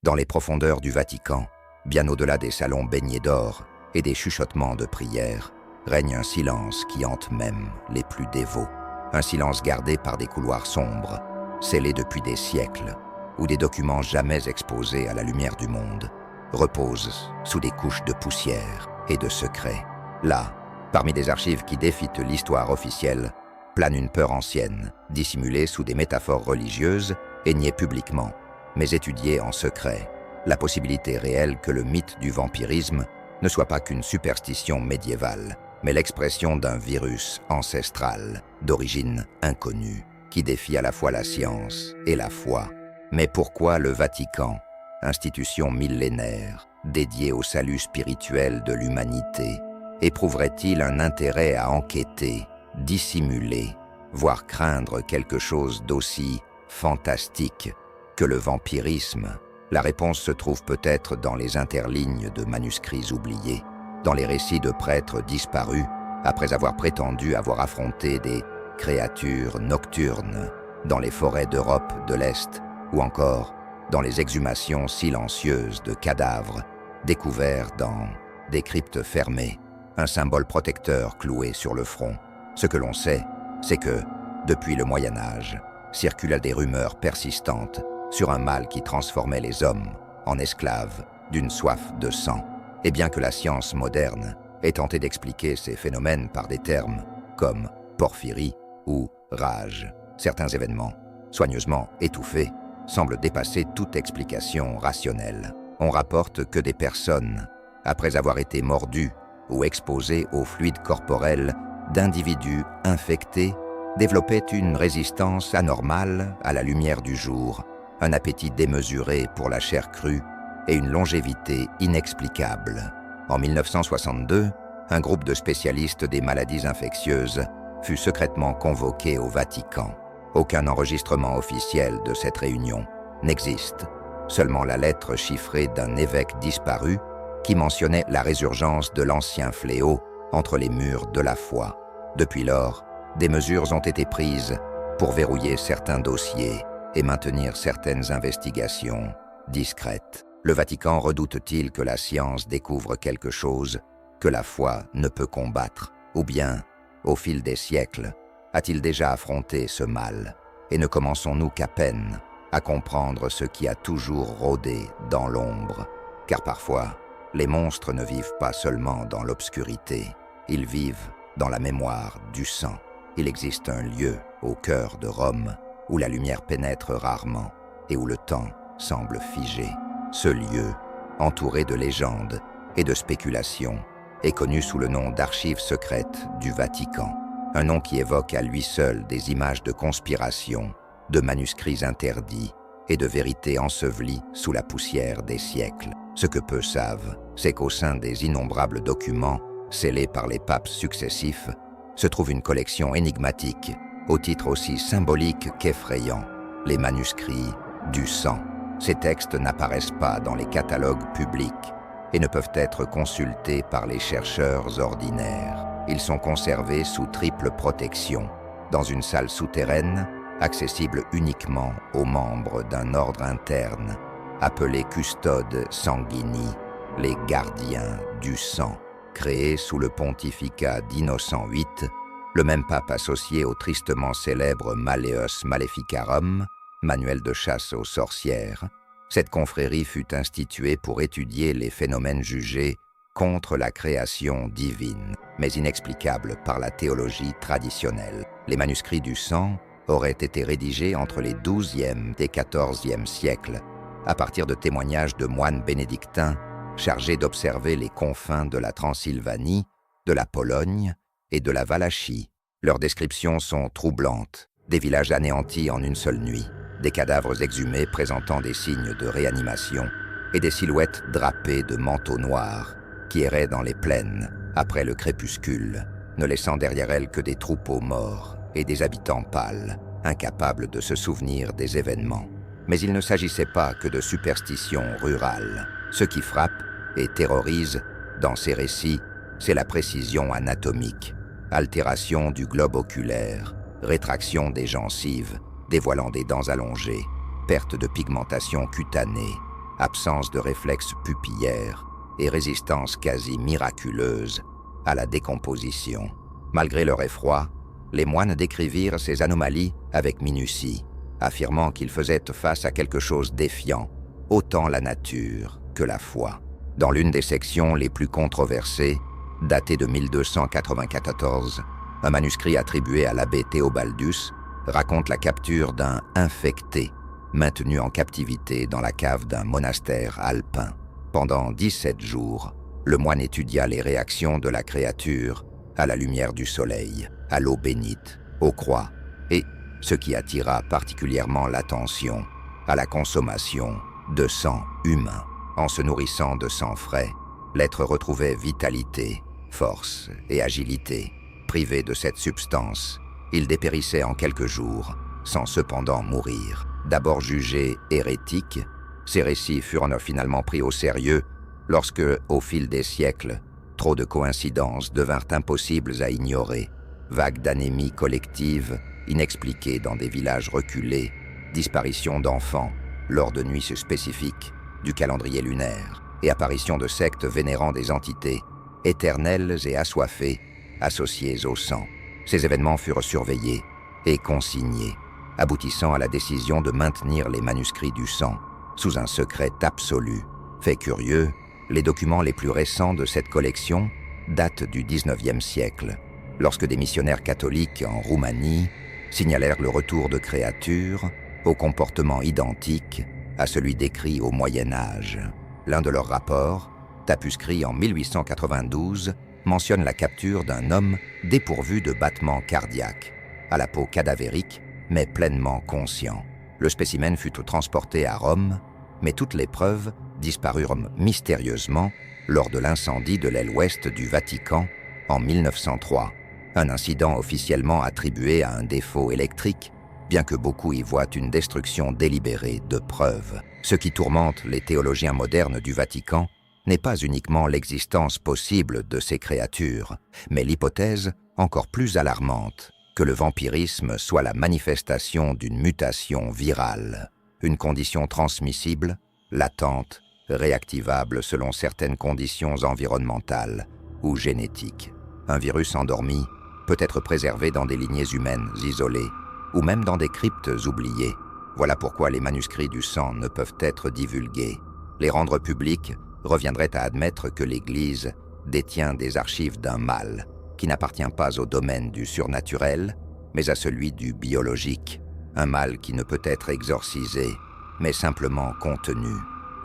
Dans les profondeurs du Vatican, bien au-delà des salons baignés d'or et des chuchotements de prières, règne un silence qui hante même les plus dévots. Un silence gardé par des couloirs sombres, scellés depuis des siècles, où des documents jamais exposés à la lumière du monde reposent sous des couches de poussière et de secrets. Là, parmi des archives qui défitent l'histoire officielle, plane une peur ancienne, dissimulée sous des métaphores religieuses et niée publiquement, mais étudiée en secret, la possibilité réelle que le mythe du vampirisme ne soit pas qu'une superstition médiévale, mais l'expression d'un virus ancestral, d'origine inconnue, qui défie à la fois la science et la foi. Mais pourquoi le Vatican, institution millénaire, dédiée au salut spirituel de l'humanité, éprouverait-il un intérêt à enquêter, dissimuler, voire craindre quelque chose d'aussi fantastique que le vampirisme? La réponse se trouve peut-être dans les interlignes de manuscrits oubliés, dans les récits de prêtres disparus après avoir prétendu avoir affronté des créatures nocturnes dans les forêts d'Europe de l'Est, ou encore dans les exhumations silencieuses de cadavres découverts dans des cryptes fermées, un symbole protecteur cloué sur le front. Ce que l'on sait, c'est que, depuis le Moyen-Âge, circulent des rumeurs persistantes sur un mal qui transformait les hommes en esclaves d'une soif de sang. Et bien que la science moderne ait tenté d'expliquer ces phénomènes par des termes comme porphyrie ou rage, certains événements, soigneusement étouffés, semblent dépasser toute explication rationnelle. On rapporte que des personnes, après avoir été mordues ou exposées aux fluides corporels d'individus infectés, développaient une résistance anormale à la lumière du jour, un appétit démesuré pour la chair crue et une longévité inexplicable. En 1962, un groupe de spécialistes des maladies infectieuses fut secrètement convoqué au Vatican. Aucun enregistrement officiel de cette réunion n'existe, seulement la lettre chiffrée d'un évêque disparu qui mentionnait la résurgence de l'ancien fléau entre les murs de la foi. Depuis lors, des mesures ont été prises pour verrouiller certains dossiers et maintenir certaines investigations discrètes. Le Vatican redoute-t-il que la science découvre quelque chose que la foi ne peut combattre? Ou bien, au fil des siècles, a-t-il déjà affronté ce mal? Et ne commençons-nous qu'à peine à comprendre ce qui a toujours rôdé dans l'ombre? Car parfois, les monstres ne vivent pas seulement dans l'obscurité, ils vivent dans la mémoire du sang. Il existe un lieu au cœur de Rome où la lumière pénètre rarement et où le temps semble figé. Ce lieu, entouré de légendes et de spéculations, est connu sous le nom d'Archives secrètes du Vatican, un nom qui évoque à lui seul des images de conspiration, de manuscrits interdits et de vérités ensevelies sous la poussière des siècles. Ce que peu savent, c'est qu'au sein des innombrables documents scellés par les papes successifs, se trouve une collection énigmatique, au titre aussi symbolique qu'effrayant, les manuscrits du sang. Ces textes n'apparaissent pas dans les catalogues publics et ne peuvent être consultés par les chercheurs ordinaires. Ils sont conservés sous triple protection, dans une salle souterraine, accessible uniquement aux membres d'un ordre interne, appelé Custodes Sanguini, les gardiens du sang. Créé sous le pontificat d'Innocent VIII, le même pape associé au tristement célèbre Malleus Maleficarum, manuel de chasse aux sorcières, cette confrérie fut instituée pour étudier les phénomènes jugés contre la création divine, mais inexplicables par la théologie traditionnelle. Les manuscrits du sang auraient été rédigés entre les XIIe et XIVe siècles, à partir de témoignages de moines bénédictins chargés d'observer les confins de la Transylvanie, de la Pologne et de la Valachie. Leurs descriptions sont troublantes, des villages anéantis en une seule nuit, des cadavres exhumés présentant des signes de réanimation et des silhouettes drapées de manteaux noirs qui erraient dans les plaines après le crépuscule, ne laissant derrière elles que des troupeaux morts et des habitants pâles, incapables de se souvenir des événements. Mais il ne s'agissait pas que de superstitions rurales. Ce qui frappe et terrorise dans ces récits, c'est la précision anatomique, altération du globe oculaire, rétraction des gencives, dévoilant des dents allongées, perte de pigmentation cutanée, absence de réflexes pupillaires et résistance quasi miraculeuse à la décomposition. Malgré leur effroi, les moines décrivirent ces anomalies avec minutie, affirmant qu'ils faisaient face à quelque chose d'effiant, autant la nature que la foi. Dans l'une des sections les plus controversées, datée de 1294, un manuscrit attribué à l'abbé Théobaldus raconte la capture d'un infecté maintenu en captivité dans la cave d'un monastère alpin. Pendant 17 jours, le moine étudia les réactions de la créature à la lumière du soleil, à l'eau bénite, aux croix, et, ce qui attira particulièrement l'attention, à la consommation de sang humain. En se nourrissant de sang frais, l'être retrouvait vitalité, force et agilité. Privé de cette substance, il dépérissait en quelques jours, sans cependant mourir. D'abord jugés hérétiques, ces récits furent finalement pris au sérieux lorsque, au fil des siècles, trop de coïncidences devinrent impossibles à ignorer. Vagues d'anémie collective, inexpliquées dans des villages reculés, disparition d'enfants lors de nuits spécifiques du calendrier lunaire et apparition de sectes vénérant des entités éternelles et assoiffées associées au sang. Ces événements furent surveillés et consignés, aboutissant à la décision de maintenir les manuscrits du sang sous un secret absolu. Fait curieux, les documents les plus récents de cette collection datent du XIXe siècle, lorsque des missionnaires catholiques en Roumanie signalèrent le retour de créatures au comportement identique à celui décrit au Moyen Âge. L'un de leurs rapports, tapuscrit en 1892, mentionne la capture d'un homme dépourvu de battements cardiaques, à la peau cadavérique, mais pleinement conscient. Le spécimen fut transporté à Rome, mais toutes les preuves disparurent mystérieusement lors de l'incendie de l'aile ouest du Vatican en 1903, un incident officiellement attribué à un défaut électrique, bien que beaucoup y voient une destruction délibérée de preuves. Ce qui tourmente les théologiens modernes du Vatican n'est pas uniquement l'existence possible de ces créatures, mais l'hypothèse, encore plus alarmante, que le vampirisme soit la manifestation d'une mutation virale, une condition transmissible, latente, réactivable selon certaines conditions environnementales ou génétiques. Un virus endormi peut être préservé dans des lignées humaines isolées, ou même dans des cryptes oubliées. Voilà pourquoi les manuscrits du sang ne peuvent être divulgués. Les rendre publics reviendrait à admettre que l'Église détient des archives d'un mal qui n'appartient pas au domaine du surnaturel, mais à celui du biologique, un mal qui ne peut être exorcisé, mais simplement contenu.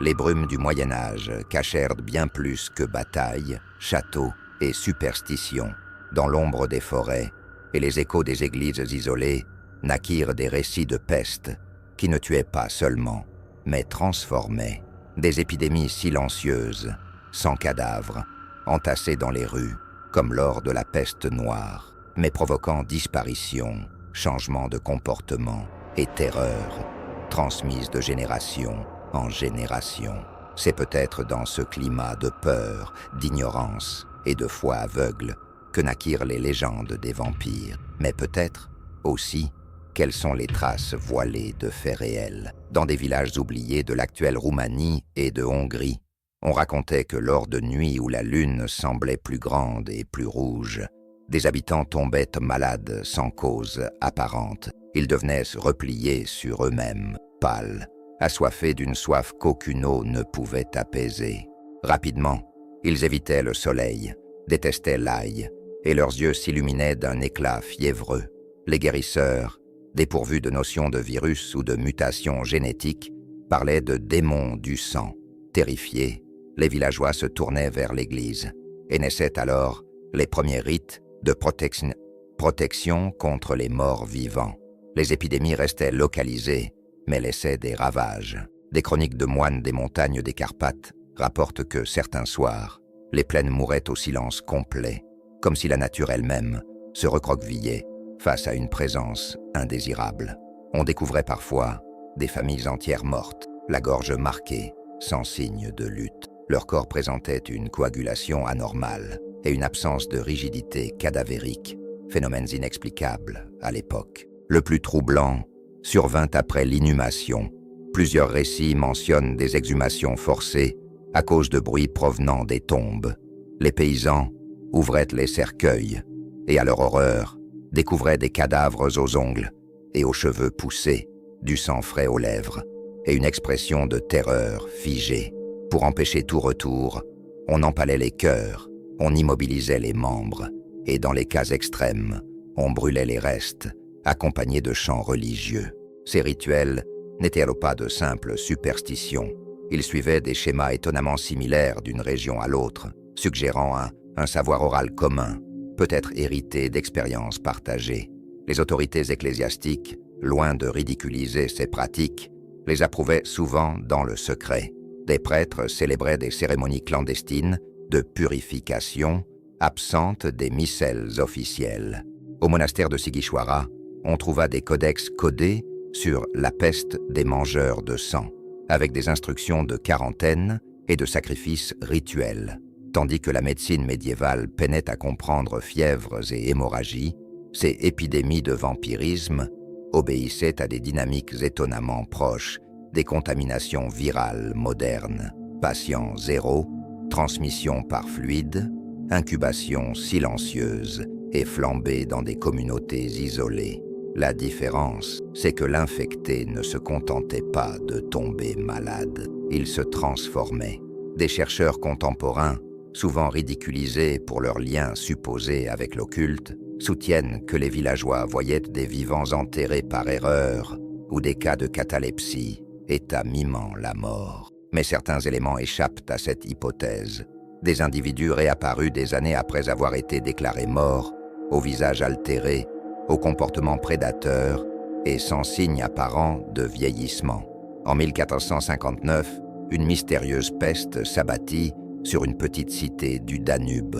Les brumes du Moyen Âge cachèrent bien plus que batailles, châteaux et superstitions. Dans l'ombre des forêts et les échos des églises isolées naquirent des récits de peste qui ne tuaient pas seulement, mais transformaient. Des épidémies silencieuses, sans cadavres, entassées dans les rues, comme lors de la peste noire, mais provoquant disparition, changement de comportement et terreur, transmises de génération en génération. C'est peut-être dans ce climat de peur, d'ignorance et de foi aveugle que naquirent les légendes des vampires. Mais peut-être, aussi, quelles sont les traces voilées de faits réels. Dans des villages oubliés de l'actuelle Roumanie et de Hongrie, on racontait que lors de nuits où la lune semblait plus grande et plus rouge, des habitants tombaient malades sans cause apparente. Ils devenaient se replier sur eux-mêmes, pâles, assoiffés d'une soif qu'aucune eau ne pouvait apaiser. Rapidement, ils évitaient le soleil, détestaient l'ail, et leurs yeux s'illuminaient d'un éclat fiévreux. Les guérisseurs, dépourvus de notions de virus ou de mutations génétiques, parlaient de démons du sang. Terrifiés, les villageois se tournaient vers l'église, et naissaient alors les premiers rites de protection contre les morts vivants. Les épidémies restaient localisées, mais laissaient des ravages. Des chroniques de moines des montagnes des Carpates rapportent que certains soirs, les plaines mouraient au silence complet, comme si la nature elle-même se recroquevillait face à une présence indésirable. On découvrait parfois des familles entières mortes, la gorge marquée, sans signe de lutte. Leur corps présentait une coagulation anormale et une absence de rigidité cadavérique, phénomènes inexplicables à l'époque. Le plus troublant survint après l'inhumation, Plusieurs récits mentionnent des exhumations forcées à cause de bruits provenant des tombes. Les paysans ouvraient les cercueils et, à leur horreur, découvraient des cadavres aux ongles et aux cheveux poussés, du sang frais aux lèvres et une expression de terreur figée. Pour empêcher tout retour, on empalait les cœurs, on immobilisait les membres et, dans les cas extrêmes, on brûlait les restes, accompagnés de chants religieux. Ces rituels n'étaient alors pas de simples superstitions. Ils suivaient des schémas étonnamment similaires d'une région à l'autre, suggérant un savoir oral commun, peut-être hérité d'expériences partagées. Les autorités ecclésiastiques, loin de ridiculiser ces pratiques, les approuvaient souvent dans le secret. Des prêtres célébraient des cérémonies clandestines de purification, absentes des missels officiels. Au monastère de Sigishwara, on trouva des codex codés sur la peste des mangeurs de sang, avec des instructions de quarantaine et de sacrifices rituels. Tandis que la médecine médiévale peinait à comprendre fièvres et hémorragies, ces épidémies de vampirisme obéissaient à des dynamiques étonnamment proches des contaminations virales modernes. Patient zéro, transmission par fluide, incubation silencieuse et flambée dans des communautés isolées. La différence, c'est que l'infecté ne se contentait pas de tomber malade, il se transformait. Des chercheurs contemporains, souvent ridiculisés pour leurs liens supposés avec l'occulte, soutiennent que les villageois voyaient des vivants enterrés par erreur ou des cas de catalepsie, état mimant la mort. Mais certains éléments échappent à cette hypothèse. Des individus réapparus des années après avoir été déclarés morts, au visage altéré, au comportement prédateur et sans signe apparent de vieillissement. En 1459, une mystérieuse peste s'abattit sur une petite cité du Danube.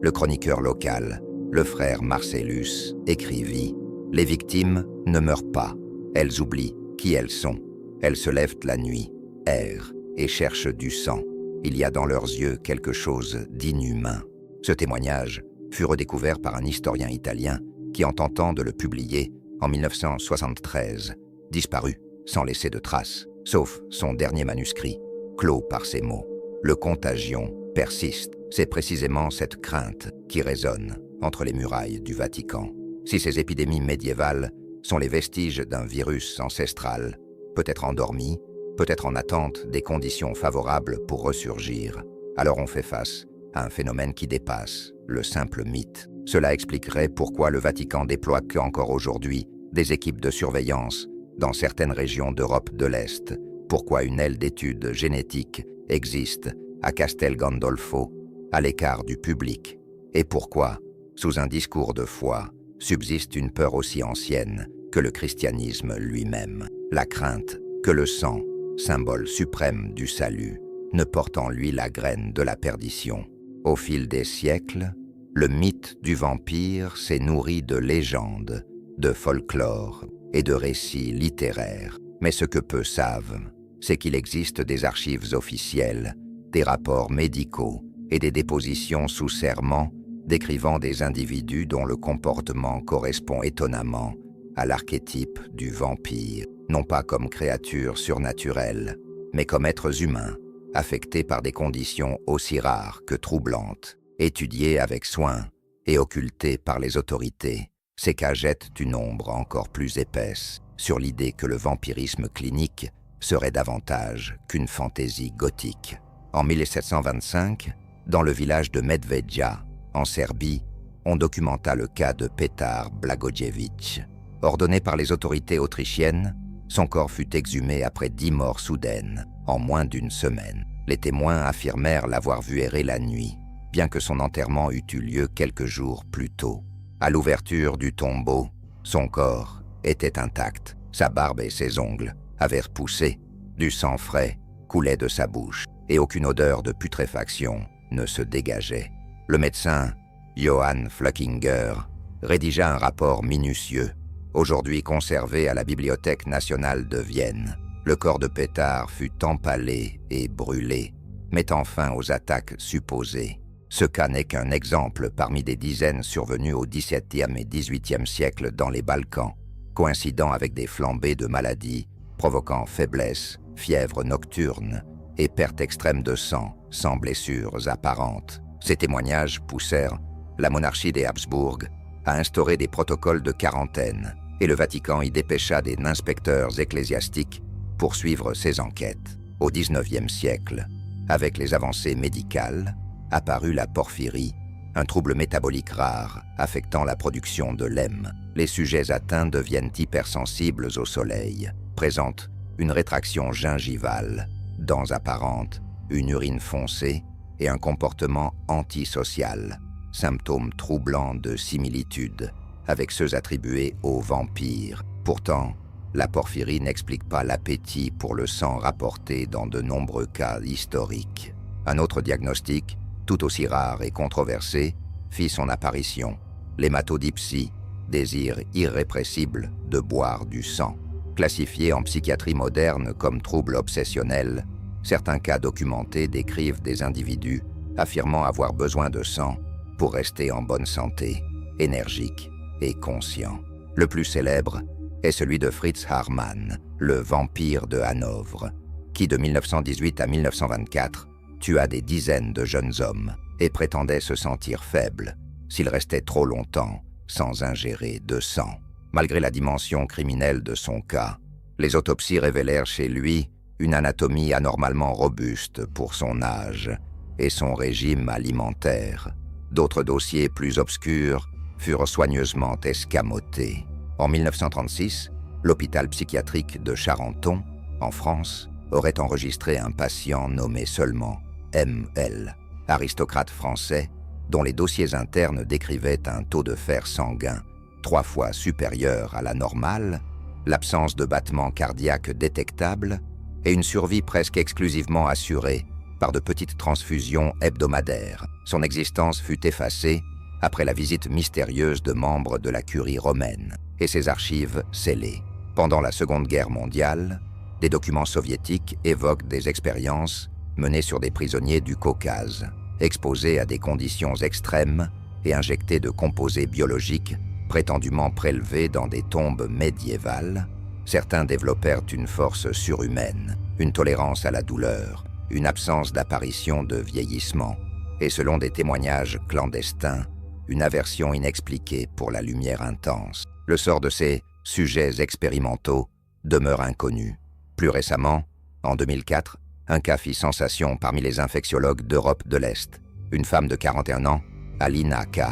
Le chroniqueur local, le frère Marcellus, écrivit « Les victimes ne meurent pas, elles oublient qui elles sont. Elles se lèvent la nuit, errent et cherchent du sang. Il y a dans leurs yeux quelque chose d'inhumain. » Ce témoignage fut redécouvert par un historien italien qui, en tentant de le publier en 1973, disparut sans laisser de traces, sauf son dernier manuscrit, clos par ces mots. Le contagion persiste. C'est précisément cette crainte qui résonne entre les murailles du Vatican. Si ces épidémies médiévales sont les vestiges d'un virus ancestral, peut-être endormi, peut-être en attente des conditions favorables pour ressurgir, alors on fait face à un phénomène qui dépasse le simple mythe. Cela expliquerait pourquoi le Vatican déploie encore aujourd'hui des équipes de surveillance dans certaines régions d'Europe de l'Est, pourquoi une aile d'études génétiques existe à Castel Gandolfo, à l'écart du public, et pourquoi, sous un discours de foi, subsiste une peur aussi ancienne que le christianisme lui-même, la crainte que le sang, symbole suprême du salut, ne porte en lui la graine de la perdition. Au fil des siècles, le mythe du vampire s'est nourri de légendes, de folklore et de récits littéraires. Mais ce que peu savent, c'est qu'il existe des archives officielles, des rapports médicaux et des dépositions sous serment décrivant des individus dont le comportement correspond étonnamment à l'archétype du vampire, non pas comme créatures surnaturelles, mais comme êtres humains, affectés par des conditions aussi rares que troublantes, étudiés avec soin et occultés par les autorités. Ces cas jettent une ombre encore plus épaisse sur l'idée que le vampirisme clinique serait davantage qu'une fantaisie gothique. En 1725, dans le village de Medvedja, en Serbie, on documenta le cas de Petar Blagojevic. Ordonné par les autorités autrichiennes, son corps fut exhumé après 10 morts soudaines, en moins d'une semaine. Les témoins affirmèrent l'avoir vu errer la nuit, bien que son enterrement eût eu lieu quelques jours plus tôt. À l'ouverture du tombeau, son corps était intact, sa barbe et ses ongles avaient repoussé, du sang frais coulait de sa bouche, et aucune odeur de putréfaction ne se dégageait. Le médecin, Johann Fluckinger, rédigea un rapport minutieux, aujourd'hui conservé à la Bibliothèque nationale de Vienne. Le corps de Petar fut empalé et brûlé, mettant fin aux attaques supposées. Ce cas n'est qu'un exemple parmi des dizaines survenus au XVIIe et XVIIIe siècle dans les Balkans, coïncidant avec des flambées de maladies provoquant faiblesse, fièvre nocturne et perte extrême de sang sans blessures apparentes. Ces témoignages poussèrent la monarchie des Habsbourg à instaurer des protocoles de quarantaine et le Vatican y dépêcha des inspecteurs ecclésiastiques pour suivre ses enquêtes. Au XIXe siècle, avec les avancées médicales, apparut la porphyrie, un trouble métabolique rare affectant la production de l'hème. Les sujets atteints deviennent hypersensibles au soleil, présentent une rétraction gingivale, dents apparentes, une urine foncée et un comportement antisocial, symptômes troublants de similitude avec ceux attribués aux vampires. Pourtant, la porphyrie n'explique pas l'appétit pour le sang rapporté dans de nombreux cas historiques. Un autre diagnostic, tout aussi rare et controversé, fit son apparition, l'hématodipsie, désir irrépressible de boire du sang. Classifié en psychiatrie moderne comme trouble obsessionnel, certains cas documentés décrivent des individus affirmant avoir besoin de sang pour rester en bonne santé, énergique et conscient. Le plus célèbre est celui de Fritz Haarmann, le vampire de Hanovre, qui de 1918 à 1924 tua des dizaines de jeunes hommes et prétendait se sentir faible s'il restait trop longtemps sans ingérer de sang. Malgré la dimension criminelle de son cas, les autopsies révélèrent chez lui une anatomie anormalement robuste pour son âge et son régime alimentaire. D'autres dossiers plus obscurs furent soigneusement escamotés. En 1936, l'hôpital psychiatrique de Charenton, en France, aurait enregistré un patient nommé seulement M.L., aristocrate français dont les dossiers internes décrivaient un taux de fer sanguin 3 fois supérieur à la normale, l'absence de battements cardiaques détectables et une survie presque exclusivement assurée par de petites transfusions hebdomadaires. Son existence fut effacée après la visite mystérieuse de membres de la curie romaine et ses archives scellées. Pendant la Seconde Guerre mondiale, des documents soviétiques évoquent des expériences menées sur des prisonniers du Caucase, exposés à des conditions extrêmes et injectés de composés biologiques prétendument prélevés dans des tombes médiévales. Certains développèrent une force surhumaine, une tolérance à la douleur, une absence d'apparition de vieillissement, et selon des témoignages clandestins, une aversion inexpliquée pour la lumière intense. Le sort de ces sujets expérimentaux demeure inconnu. Plus récemment, en 2004, un cas fit sensation parmi les infectiologues d'Europe de l'Est. Une femme de 41 ans, Alina K.,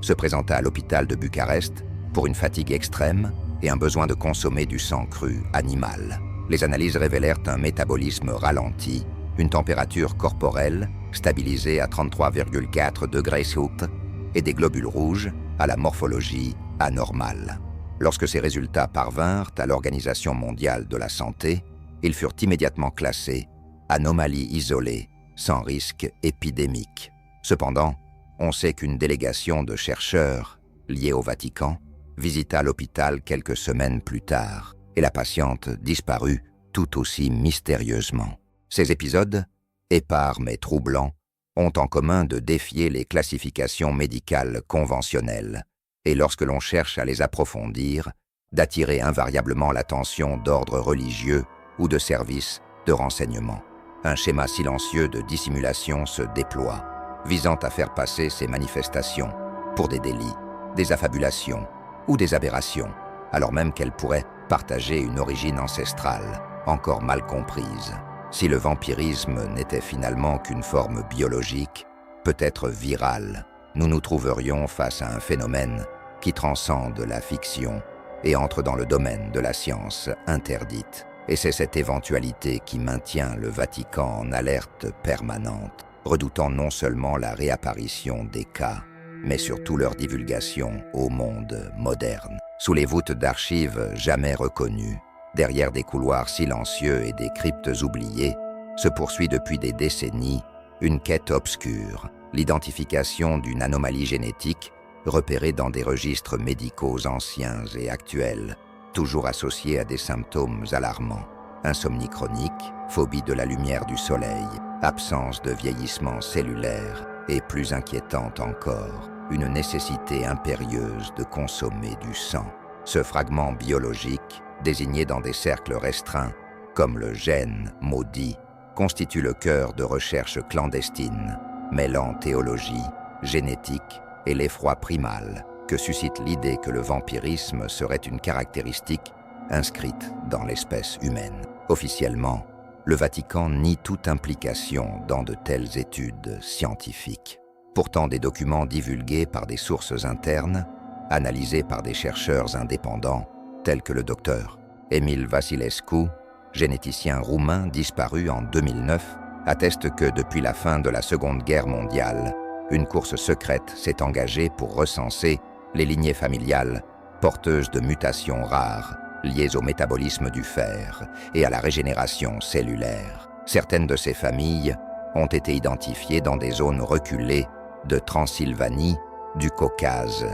se présenta à l'hôpital de Bucarest pour une fatigue extrême et un besoin de consommer du sang cru animal. Les analyses révélèrent un métabolisme ralenti, une température corporelle stabilisée à 33,4 degrés Celsius et des globules rouges à la morphologie anormale. Lorsque ces résultats parvinrent à l'Organisation mondiale de la santé, ils furent immédiatement classés anomalie isolée, sans risque épidémique. Cependant, on sait qu'une délégation de chercheurs, liés au Vatican, visita l'hôpital quelques semaines plus tard, et la patiente disparut tout aussi mystérieusement. Ces épisodes, épars mais troublants, ont en commun de défier les classifications médicales conventionnelles, et lorsque l'on cherche à les approfondir, d'attirer invariablement l'attention d'ordre religieux ou de services de renseignement. Un schéma silencieux de dissimulation se déploie, visant à faire passer ces manifestations pour des délits, des affabulations ou des aberrations, alors même qu'elles pourraient partager une origine ancestrale, encore mal comprise. Si le vampirisme n'était finalement qu'une forme biologique, peut-être virale, nous nous trouverions face à un phénomène qui transcende la fiction et entre dans le domaine de la science interdite. Et c'est cette éventualité qui maintient le Vatican en alerte permanente, redoutant non seulement la réapparition des cas, mais surtout leur divulgation au monde moderne. Sous les voûtes d'archives jamais reconnues, derrière des couloirs silencieux et des cryptes oubliées, se poursuit depuis des décennies une quête obscure, l'identification d'une anomalie génétique repérée dans des registres médicaux anciens et actuels, toujours associés à des symptômes alarmants. Insomnie chronique, phobie de la lumière du soleil, absence de vieillissement cellulaire et, plus inquiétante encore, une nécessité impérieuse de consommer du sang. Ce fragment biologique, désignés dans des cercles restreints, comme le gène maudit, constituent le cœur de recherches clandestines, mêlant théologie, génétique et l'effroi primal que suscite l'idée que le vampirisme serait une caractéristique inscrite dans l'espèce humaine. Officiellement, le Vatican nie toute implication dans de telles études scientifiques. Pourtant, des documents divulgués par des sources internes, analysés par des chercheurs indépendants, tels que le docteur Emil Vasilescu, généticien roumain disparu en 2009, attestent que depuis la fin de la Seconde Guerre mondiale, une course secrète s'est engagée pour recenser les lignées familiales porteuses de mutations rares liées au métabolisme du fer et à la régénération cellulaire. Certaines de ces familles ont été identifiées dans des zones reculées de Transylvanie, du Caucase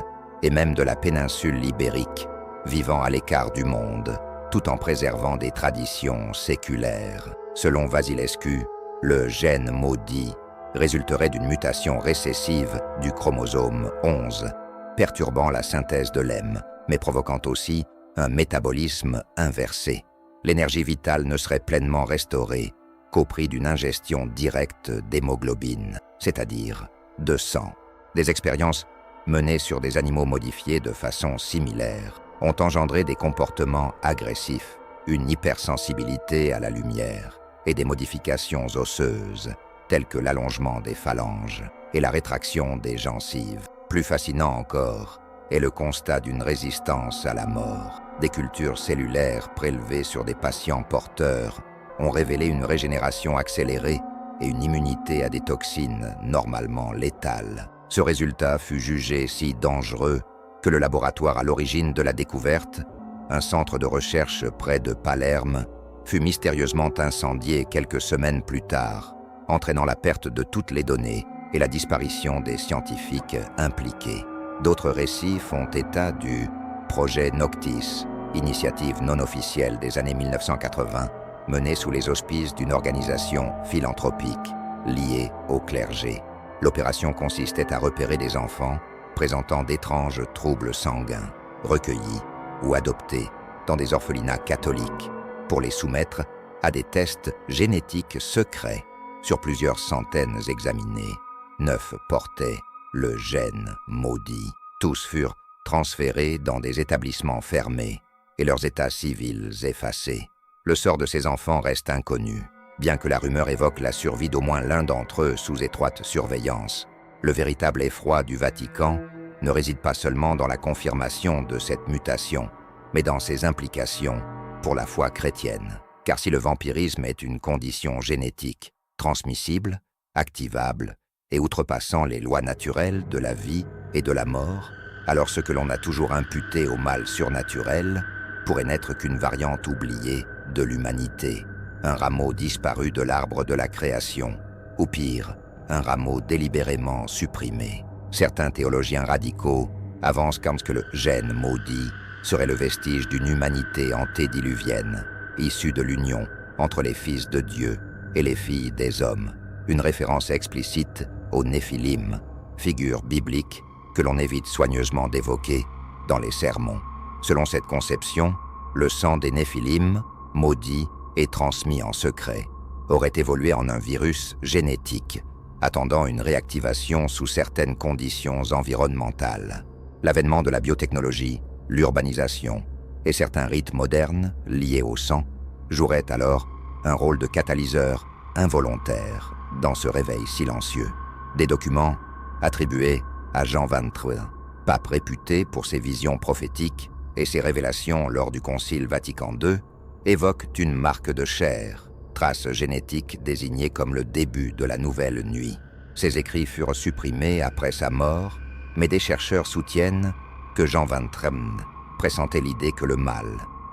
et même de la péninsule ibérique, vivant à l'écart du monde, tout en préservant des traditions séculaires. Selon Vasilescu, le gène maudit résulterait d'une mutation récessive du chromosome 11, perturbant la synthèse de l'hème, mais provoquant aussi un métabolisme inversé. L'énergie vitale ne serait pleinement restaurée qu'au prix d'une ingestion directe d'hémoglobine, c'est-à-dire de sang. Des expériences menées sur des animaux modifiés de façon similaire ont engendré des comportements agressifs, une hypersensibilité à la lumière et des modifications osseuses, telles que l'allongement des phalanges et la rétraction des gencives. Plus fascinant encore est le constat d'une résistance à la mort. Des cultures cellulaires prélevées sur des patients porteurs ont révélé une régénération accélérée et une immunité à des toxines normalement létales. Ce résultat fut jugé si dangereux que le laboratoire à l'origine de la découverte, un centre de recherche près de Palerme, fut mystérieusement incendié quelques semaines plus tard, entraînant la perte de toutes les données et la disparition des scientifiques impliqués. D'autres récits font état du projet Noctis, initiative non officielle des années 1980, menée sous les auspices d'une organisation philanthropique liée au clergé. L'opération consistait à repérer des enfants présentant d'étranges troubles sanguins, recueillis ou adoptés dans des orphelinats catholiques, pour les soumettre à des tests génétiques secrets. Sur plusieurs centaines examinés, 9 portaient le gène maudit. Tous furent transférés dans des établissements fermés et leurs états civils effacés. Le sort de ces enfants reste inconnu, bien que la rumeur évoque la survie d'au moins l'un d'entre eux sous étroite surveillance. Le véritable effroi du Vatican ne réside pas seulement dans la confirmation de cette mutation, mais dans ses implications pour la foi chrétienne. Car si le vampirisme est une condition génétique, transmissible, activable et outrepassant les lois naturelles de la vie et de la mort, alors ce que l'on a toujours imputé au mal surnaturel pourrait n'être qu'une variante oubliée de l'humanité, un rameau disparu de l'arbre de la création, ou pire, un rameau délibérément supprimé. Certains théologiens radicaux avancent que le gène maudit serait le vestige d'une humanité antédiluvienne, issue de l'union entre les fils de Dieu et les filles des hommes, une référence explicite aux Néphilim, figure biblique que l'on évite soigneusement d'évoquer dans les sermons. Selon cette conception, le sang des Néphilim, maudit et transmis en secret, aurait évolué en un virus génétique, attendant une réactivation sous certaines conditions environnementales. L'avènement de la biotechnologie, l'urbanisation et certains rites modernes liés au sang joueraient alors un rôle de catalyseur involontaire dans ce réveil silencieux. Des documents attribués à Jean XXIII, pape réputé pour ses visions prophétiques et ses révélations lors du Concile Vatican II, évoquent une marque de chair, trace génétique désignée comme le début de la nouvelle nuit. Ces écrits furent supprimés après sa mort, mais des chercheurs soutiennent que Jean XXIII pressentait l'idée que le mal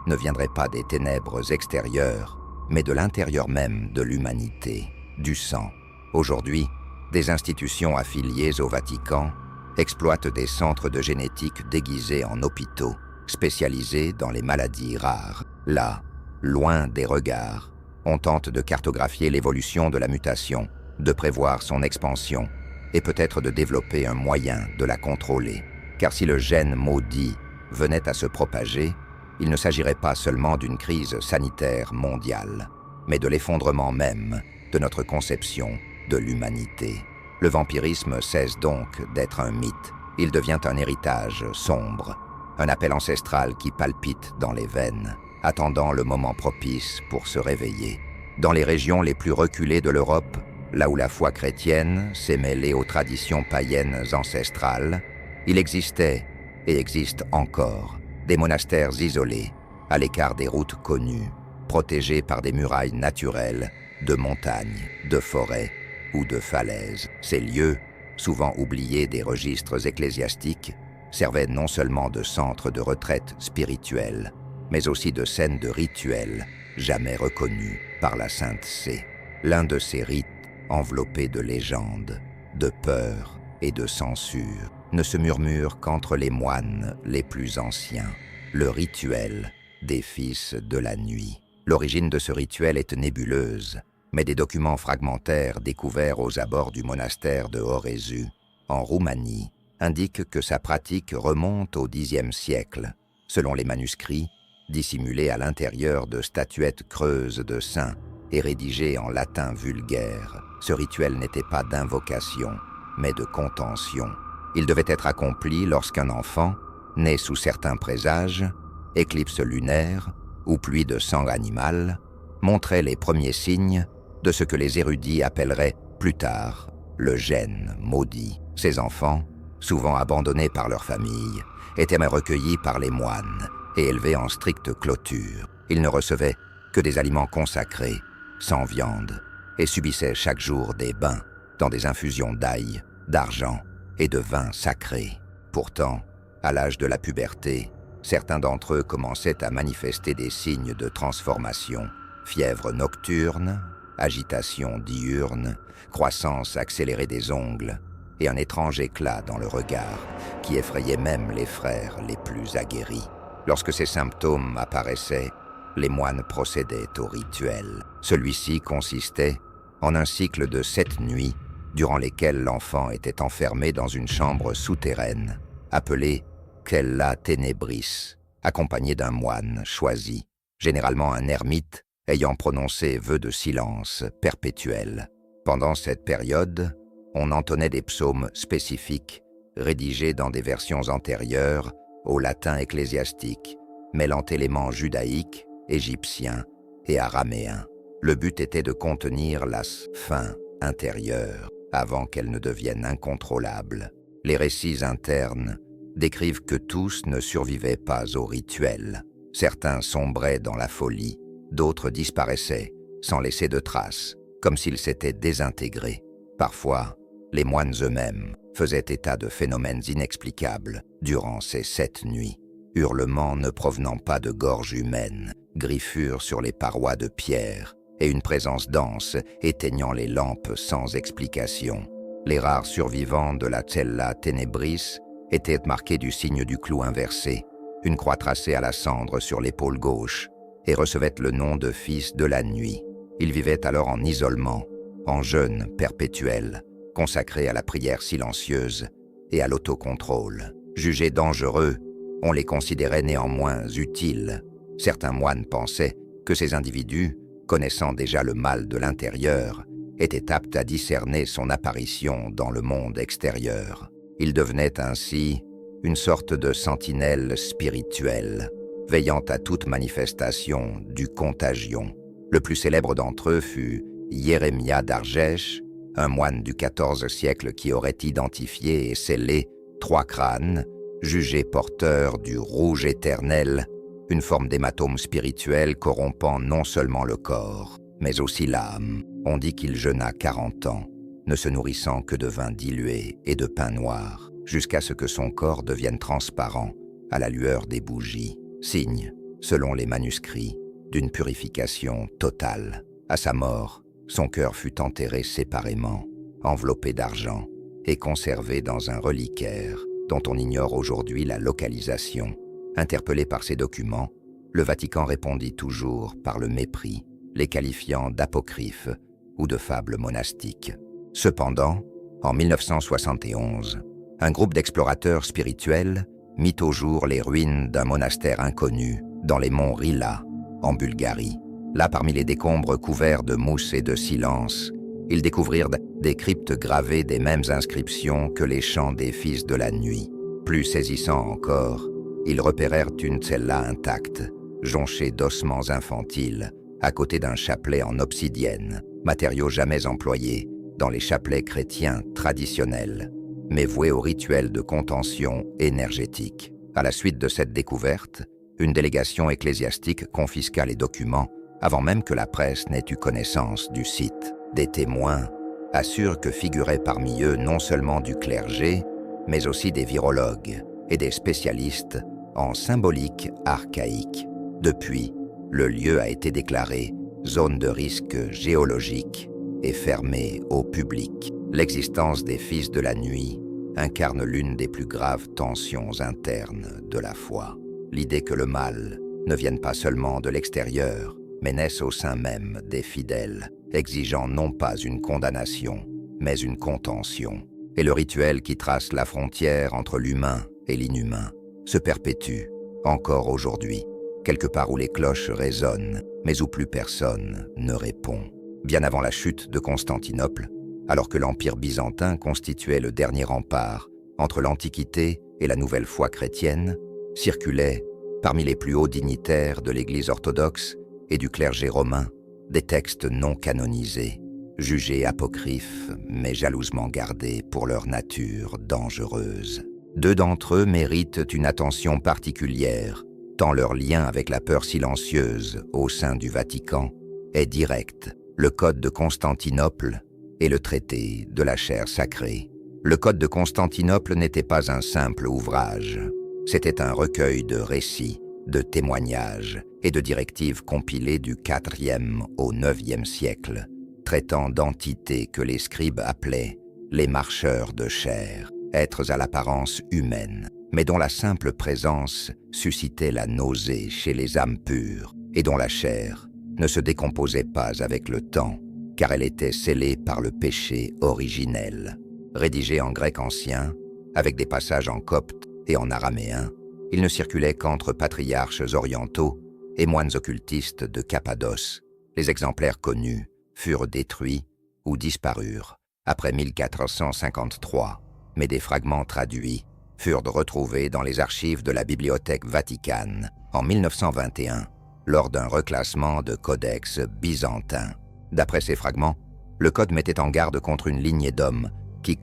ne viendrait pas des ténèbres extérieures, mais de l'intérieur même de l'humanité, du sang. Aujourd'hui, des institutions affiliées au Vatican exploitent des centres de génétique déguisés en hôpitaux, spécialisés dans les maladies rares. Là, loin des regards, on tente de cartographier l'évolution de la mutation, de prévoir son expansion et peut-être de développer un moyen de la contrôler. Car si le gène maudit venait à se propager, il ne s'agirait pas seulement d'une crise sanitaire mondiale, mais de l'effondrement même de notre conception de l'humanité. Le vampirisme cesse donc d'être un mythe. Il devient un héritage sombre, un appel ancestral qui palpite dans les veines, attendant le moment propice pour se réveiller. Dans les régions les plus reculées de l'Europe, là où la foi chrétienne s'est mêlée aux traditions païennes ancestrales, il existait, et existe encore, des monastères isolés, à l'écart des routes connues, protégés par des murailles naturelles, de montagnes, de forêts ou de falaises. Ces lieux, souvent oubliés des registres ecclésiastiques, servaient non seulement de centres de retraite spirituelle, mais aussi de scènes de rituels jamais reconnus par la Sainte Sé. L'un de ces rites, enveloppé de légendes, de peur et de censure, ne se murmure qu'entre les moines les plus anciens, le rituel des fils de la nuit. L'origine de ce rituel est nébuleuse, mais des documents fragmentaires découverts aux abords du monastère de Horezu, en Roumanie, indiquent que sa pratique remonte au Xe siècle. Selon les manuscrits, dissimulés à l'intérieur de statuettes creuses de saints et rédigés en latin vulgaire, ce rituel n'était pas d'invocation, mais de contention. Il devait être accompli lorsqu'un enfant, né sous certains présages, éclipse lunaire ou pluie de sang animal, montrait les premiers signes de ce que les érudits appelleraient plus tard le gène maudit. Ces enfants, souvent abandonnés par leur famille, étaient recueillis par les moines et élevés en stricte clôture. Ils ne recevaient que des aliments consacrés, sans viande, et subissaient chaque jour des bains dans des infusions d'ail, d'argent et de vin sacré. Pourtant, à l'âge de la puberté, certains d'entre eux commençaient à manifester des signes de transformation, fièvre nocturne, agitation diurne, croissance accélérée des ongles et un étrange éclat dans le regard qui effrayait même les frères les plus aguerris. Lorsque ces symptômes apparaissaient, les moines procédaient au rituel. Celui-ci consistait en un cycle de 7 nuits durant lesquelles l'enfant était enfermé dans une chambre souterraine appelée Cella Tenebris, accompagné d'un moine choisi, généralement un ermite ayant prononcé vœu de silence perpétuel. Pendant cette période, on entonnait des psaumes spécifiques, rédigés dans des versions antérieures au latin ecclésiastique, mêlant éléments judaïques, égyptiens et araméens. Le but était de contenir la faim intérieure avant qu'elle ne devienne incontrôlable. Les récits internes décrivent que tous ne survivaient pas au rituel. Certains sombraient dans la folie, d'autres disparaissaient sans laisser de traces, comme s'ils s'étaient désintégrés. Parfois, les moines eux-mêmes faisaient état de phénomènes inexplicables durant ces 7 nuits. Hurlements ne provenant pas de gorge humaine, griffures sur les parois de pierre et une présence dense éteignant les lampes sans explication. Les rares survivants de la Cella Tenebris étaient marqués du signe du clou inversé, une croix tracée à la cendre sur l'épaule gauche, et recevaient le nom de fils de la nuit. Ils vivaient alors en isolement, en jeûne perpétuel, consacrés à la prière silencieuse et à l'autocontrôle. Jugés dangereux, on les considérait néanmoins utiles. Certains moines pensaient que ces individus, connaissant déjà le mal de l'intérieur, étaient aptes à discerner son apparition dans le monde extérieur. Ils devenaient ainsi une sorte de sentinelle spirituelle, veillant à toute manifestation du contagion. Le plus célèbre d'entre eux fut Jérémia d'Argèche, un moine du XIV siècle qui aurait identifié et scellé 3 crânes, jugés porteurs du rouge éternel, une forme d'hématome spirituel corrompant non seulement le corps, mais aussi l'âme. On dit qu'il jeûna 40 ans, ne se nourrissant que de vin dilué et de pain noir, jusqu'à ce que son corps devienne transparent à la lueur des bougies, signe, selon les manuscrits, d'une purification totale. À sa mort, son cœur fut enterré séparément, enveloppé d'argent et conservé dans un reliquaire dont on ignore aujourd'hui la localisation. Interpellé par ces documents, le Vatican répondit toujours par le mépris, les qualifiant d'apocryphes ou de fables monastiques. Cependant, en 1971, un groupe d'explorateurs spirituels mit au jour les ruines d'un monastère inconnu dans les monts Rila, en Bulgarie. Là, parmi les décombres couverts de mousse et de silence, ils découvrirent des cryptes gravées des mêmes inscriptions que les chants des fils de la nuit. Plus saisissant encore, ils repérèrent une cella intacte, jonchée d'ossements infantiles, à côté d'un chapelet en obsidienne, matériau jamais employé dans les chapelets chrétiens traditionnels, mais voué au rituel de contention énergétique. À la suite de cette découverte, une délégation ecclésiastique confisqua les documents avant même que la presse n'ait eu connaissance du site. Des témoins assurent que figuraient parmi eux non seulement du clergé, mais aussi des virologues et des spécialistes en symbolique archaïque. Depuis, le lieu a été déclaré zone de risque géologique et fermé au public. L'existence des fils de la nuit incarne l'une des plus graves tensions internes de la foi. L'idée que le mal ne vienne pas seulement de l'extérieur, mais naisse au sein même des fidèles, exigeant non pas une condamnation, mais une contention. Et le rituel qui trace la frontière entre l'humain et l'inhumain se perpétue encore aujourd'hui, quelque part où les cloches résonnent, mais où plus personne ne répond. Bien avant la chute de Constantinople, alors que l'Empire byzantin constituait le dernier rempart entre l'Antiquité et la nouvelle foi chrétienne, circulaient, parmi les plus hauts dignitaires de l'Église orthodoxe et du clergé romain, des textes non canonisés, jugés apocryphes mais jalousement gardés pour leur nature dangereuse. 2 d'entre eux méritent une attention particulière, tant leur lien avec la peur silencieuse au sein du Vatican est direct: le Code de Constantinople et le traité de la chaire sacrée. Le Code de Constantinople n'était pas un simple ouvrage, c'était un recueil de récits, de témoignages et de directives compilées du IVe au IXe siècle, traitant d'entités que les scribes appelaient les marcheurs de chair, êtres à l'apparence humaine, mais dont la simple présence suscitait la nausée chez les âmes pures et dont la chair ne se décomposait pas avec le temps, car elle était scellée par le péché originel. Rédigé en grec ancien, avec des passages en copte et en araméen, il ne circulait qu'entre patriarches orientaux et moines occultistes de Cappadoce. Les exemplaires connus furent détruits ou disparurent après 1453, mais des fragments traduits furent retrouvés dans les archives de la Bibliothèque Vaticane en 1921 lors d'un reclassement de codex byzantin. D'après ces fragments, le code mettait en garde contre une lignée d'hommes qui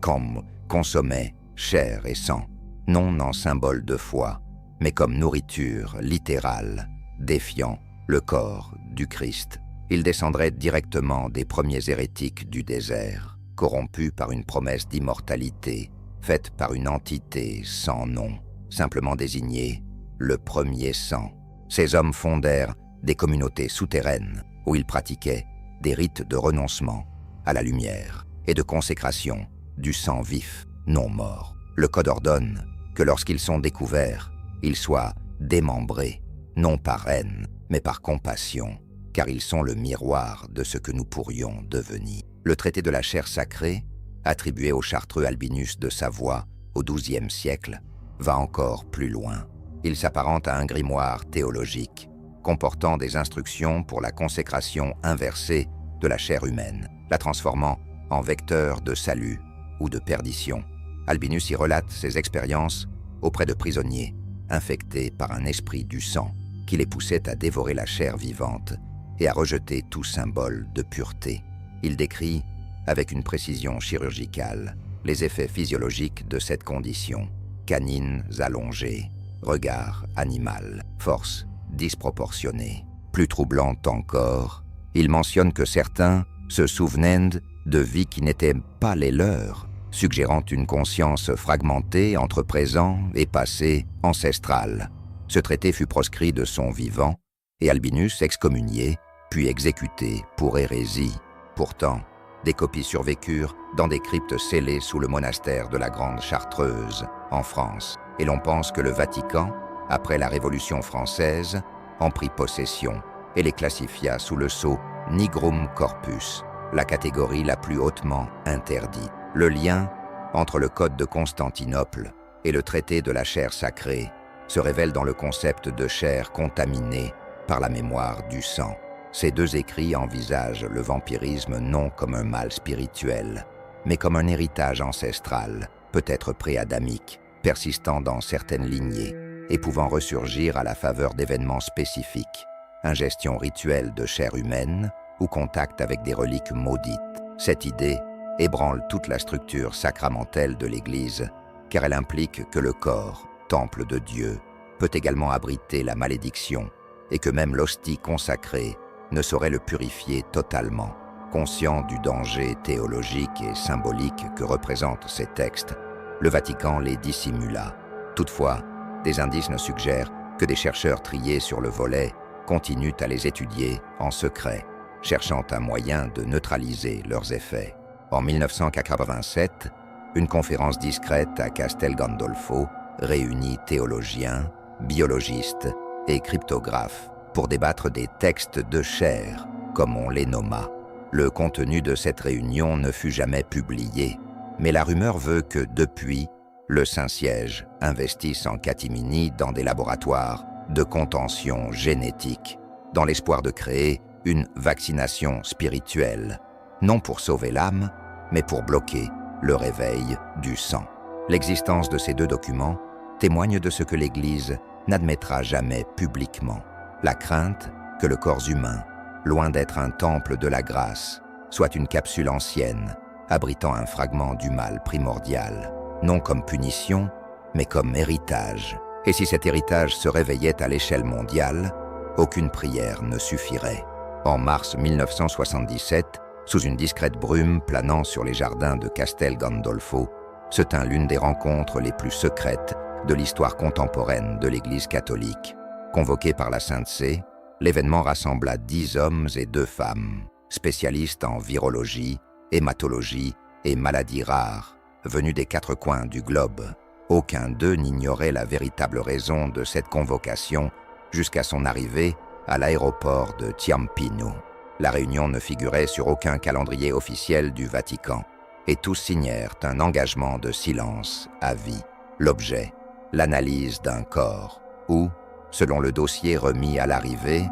consommaient chair et sang, non en symbole de foi, mais comme nourriture littérale, défiant le corps du Christ. Ils descendraient directement des premiers hérétiques du désert, corrompus par une promesse d'immortalité, faite par une entité sans nom, simplement désignée le premier sang. Ces hommes fondèrent des communautés souterraines où ils pratiquaient des rites de renoncement à la lumière et de consécration du sang vif, non mort. Le Code ordonne que lorsqu'ils sont découverts, ils soient démembrés, non par haine, mais par compassion, car ils sont le miroir de ce que nous pourrions devenir. Le traité de la chaire sacrée, attribué au chartreux Albinus de Savoie au XIIe siècle, va encore plus loin. Il s'apparente à un grimoire théologique, comportant des instructions pour la consécration inversée de la chair humaine, la transformant en vecteur de salut ou de perdition. Albinus y relate ses expériences auprès de prisonniers infectés par un esprit du sang qui les poussait à dévorer la chair vivante et à rejeter tout symbole de pureté. Il décrit, avec une précision chirurgicale, les effets physiologiques de cette condition: canines allongées, regard animal, force disproportionnée. Plus troublante encore, il mentionne que certains se souvenaient de vies qui n'étaient pas les leurs, suggérant une conscience fragmentée entre présent et passé ancestral. Ce traité fut proscrit de son vivant et Albinus excommunié, puis exécuté pour hérésie. Pourtant, des copies survécurent dans des cryptes scellées sous le monastère de la Grande Chartreuse, en France, et l'on pense que le Vatican, après la Révolution française, en prit possession et les classifia sous le sceau Nigrum Corpus, la catégorie la plus hautement interdite. Le lien entre le Code de Constantinople et le traité de la chaire sacrée se révèle dans le concept de chair contaminée par la mémoire du sang. Ces deux écrits envisagent le vampirisme non comme un mal spirituel, mais comme un héritage ancestral, peut-être pré-adamique, persistant dans certaines lignées et pouvant ressurgir à la faveur d'événements spécifiques, ingestion rituelle de chair humaine ou contact avec des reliques maudites. Cette idée ébranle toute la structure sacramentelle de l'Église, car elle implique que le corps, temple de Dieu, peut également abriter la malédiction et que même l'hostie consacrée ne saurait le purifier totalement. Conscient du danger théologique et symbolique que représentent ces textes, le Vatican les dissimula. Toutefois, des indices nous suggèrent que des chercheurs triés sur le volet continuent à les étudier en secret, cherchant un moyen de neutraliser leurs effets. En 1987, une conférence discrète à Castel Gandolfo réunit théologiens, biologistes et cryptographes pour débattre des textes de chair, comme on les nomma. Le contenu de cette réunion ne fut jamais publié, mais la rumeur veut que, depuis, le Saint-Siège investisse en catimini dans des laboratoires de contention génétique, dans l'espoir de créer une vaccination spirituelle, non pour sauver l'âme, mais pour bloquer le réveil du sang. L'existence de ces deux documents témoigne de ce que l'Église n'admettra jamais publiquement: la crainte que le corps humain, loin d'être un temple de la grâce, soit une capsule ancienne, abritant un fragment du mal primordial, non comme punition, mais comme héritage. Et si cet héritage se réveillait à l'échelle mondiale, aucune prière ne suffirait. En mars 1977, sous une discrète brume planant sur les jardins de Castel Gandolfo, se tint l'une des rencontres les plus secrètes de l'histoire contemporaine de l'Église catholique. Convoqué par la Sainte Sé, l'événement rassembla 10 hommes et 2 femmes, spécialistes en virologie, hématologie et maladies rares, venus des 4 coins du globe. Aucun d'eux n'ignorait la véritable raison de cette convocation jusqu'à son arrivée à l'aéroport de Ciampino. La réunion ne figurait sur aucun calendrier officiel du Vatican, et tous signèrent un engagement de silence à vie. L'objet, l'analyse d'un corps, ou, selon le dossier remis à l'arrivée,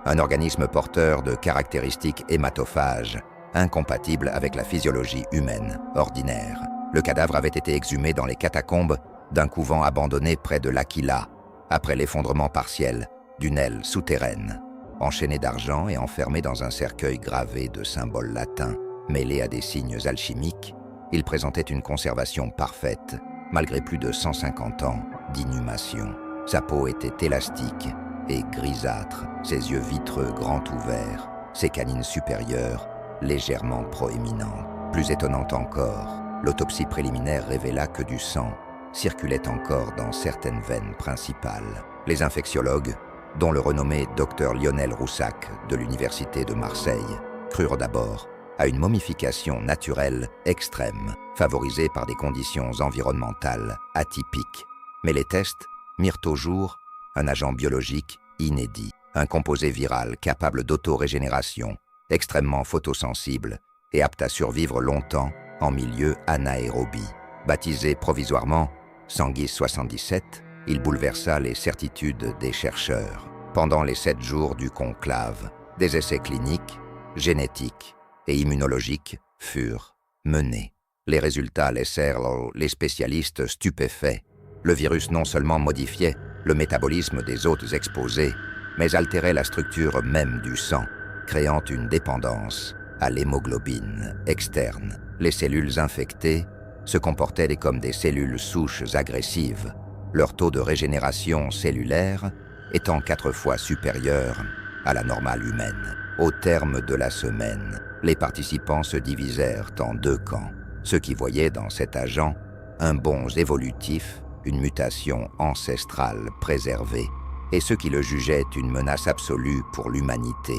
un organisme porteur de caractéristiques hématophages, incompatibles avec la physiologie humaine ordinaire. Le cadavre avait été exhumé dans les catacombes d'un couvent abandonné près de l'Aquila, après l'effondrement partiel d'une aile souterraine. Enchaîné d'argent et enfermé dans un cercueil gravé de symboles latins mêlés à des signes alchimiques, il présentait une conservation parfaite, malgré plus de 150 ans d'inhumation. Sa peau était élastique et grisâtre, ses yeux vitreux grands ouverts, ses canines supérieures légèrement proéminentes. Plus étonnante encore, l'autopsie préliminaire révéla que du sang circulait encore dans certaines veines principales. Les infectiologues, dont le renommé Dr Lionel Roussac de l'Université de Marseille, crurent d'abord à une momification naturelle extrême, favorisée par des conditions environnementales atypiques. Mais les tests mirent au jour un agent biologique inédit, un composé viral capable d'autorégénération, extrêmement photosensible et apte à survivre longtemps en milieu anaérobie. Baptisé provisoirement Sanguis 77, il bouleversa les certitudes des chercheurs. Pendant les 7 jours du conclave, des essais cliniques, génétiques et immunologiques furent menés. Les résultats laissèrent les spécialistes stupéfaits. Le virus non seulement modifiait le métabolisme des hôtes exposés, mais altérait la structure même du sang, créant une dépendance à l'hémoglobine externe. Les cellules infectées se comportaient comme des cellules souches agressives, leur taux de régénération cellulaire étant 4 fois supérieur à la normale humaine. Au terme de la semaine, les participants se divisèrent en 2 camps. Ceux qui voyaient dans cet agent un bond évolutif, une mutation ancestrale préservée, et ceux qui le jugeaient une menace absolue pour l'humanité,